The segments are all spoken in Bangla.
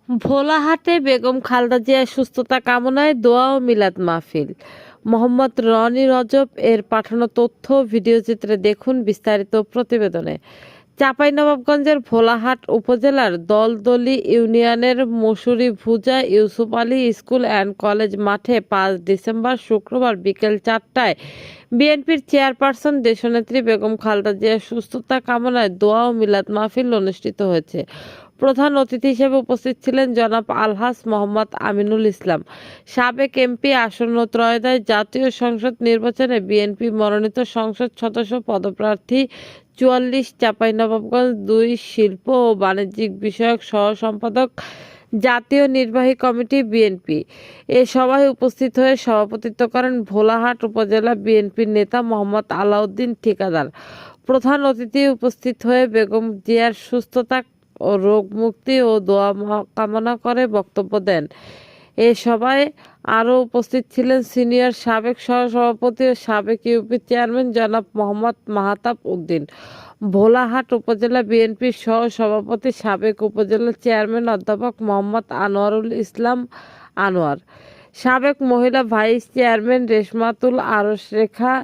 ভোলাহাটে বেগম খালেদা জিয়ার সুস্থতা কামনায় দোয়া ও মিলাদ মাহফিল। মোহাম্মদ রনি রজব এর পাঠানো তথ্য ভিডিওচিত্রে দেখুন বিস্তারিত প্রতিবেদনে। চাঁপাইনবাবগঞ্জের ভোলাহাট উপজেলার দলদলি ইউনিয়নের Masuri Bhuja Yusuf Ali school and college মাঠে 5 ডিসেম্বর শুক্রবার বিকেল 4টায় বিএনপির চেয়ারপারসন দেশনেত্রী বেগম খালেদা জিয়ার সুস্থতা কামনায় দোয়া ও মিলাদ মাহফিল অনুষ্ঠিত হয়েছে। প্রধান অতিথি হিসেবে উপস্থিত ছিলেন জনাব আলহাজ মোহাম্মদ আমিনুল ইসলাম, সাবেক এমপি। আসন্ন ত্রয়োদশ জাতীয় সংসদ নির্বাচনে বিএনপি মনোনীত সংসদ সদস্য পদপ্রার্থী 44, চাঁপাইনবাবগঞ্জ 2 শিল্প ও বাণিজ্যিক বিষয়ক সহ সম্পাদক, জাতীয় নির্বাহী কমিটি বিএনপি। এ সভায় উপস্থিত হয়ে সভাপতিত্ব করেন ভোলাহাট উপজেলা বিএনপির নেতা মোহাম্মদ আলাউদ্দিন ঠিকাদার। প্রধান অতিথি উপস্থিত হয়ে বেগম জিয়ার সুস্থতা ও রোগ মুক্তি ও দোয়া কামনা করে বক্তব্য দেন। এ সভায় আরও উপস্থিত ছিলেন সিনিয়র সাবেক সহসভাপতি ও সাবেক ইউপি চেয়ারম্যান জনাব মোহাম্মদ মাহতাব উদ্দিন, ভোলাহাট উপজেলা বিএনপির সহ সভাপতি সাবেক উপজেলা চেয়ারম্যান অধ্যাপক মোহাম্মদ আনোয়ারুল ইসলাম আনোয়ার, সাবেক মহিলা ভাইস চেয়ারম্যান রেশমাতুল আরশ রেখা,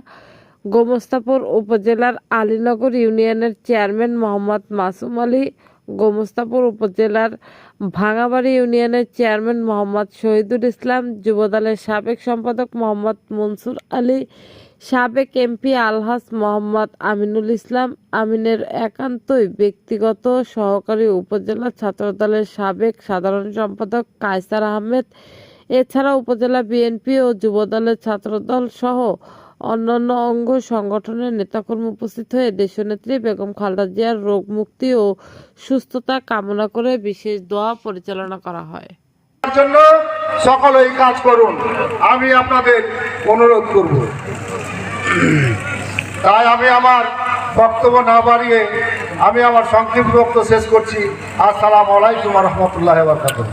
গোমস্তাপুর উপজেলার আলীনগর ইউনিয়নের চেয়ারম্যান মোহাম্মদ মাসুম আলী, গোমস্তাপুর উপজেলার ভাঙাবাড়ি ইউনিয়নের চেয়ারম্যান মোহাম্মদ শহীদুল ইসলাম, যুবদলের সাবেক সম্পাদক মোহাম্মদ মনসুর আলী, সাবেক এমপি আলহাজ মোহাম্মদ আমিনুল ইসলাম আমিনের একান্তই ব্যক্তিগত সহকারী, উপজেলা ছাত্রদলের সাবেক সাধারণ সম্পাদক কায়সার আহমেদ। এছাড়া উপজেলা বিএনপি ও যুবদলের ছাত্রদল সহ অন্যান্য অঙ্গ সংগঠনের নেতাকর্মী উপস্থিত হয়ে দেশনেত্রী বেগম খালেদা জিয়ার রোগ মুক্তি ও সুস্থতা কামনা করে বিশেষ দোয়া পরিচালনা করা হয়। জন্য সকলেই কাজ করুন, আমি আপনাদের অনুরোধ করব। তাই আমি আমার বক্তব্য না বাড়িয়ে আমি আমার সংক্ষিপ্ত বক্তব্য শেষ করছি। আসসালামু আলাইকুম ওয়া রাহমাতুল্লাহি ওয়া বারাকাতুহু।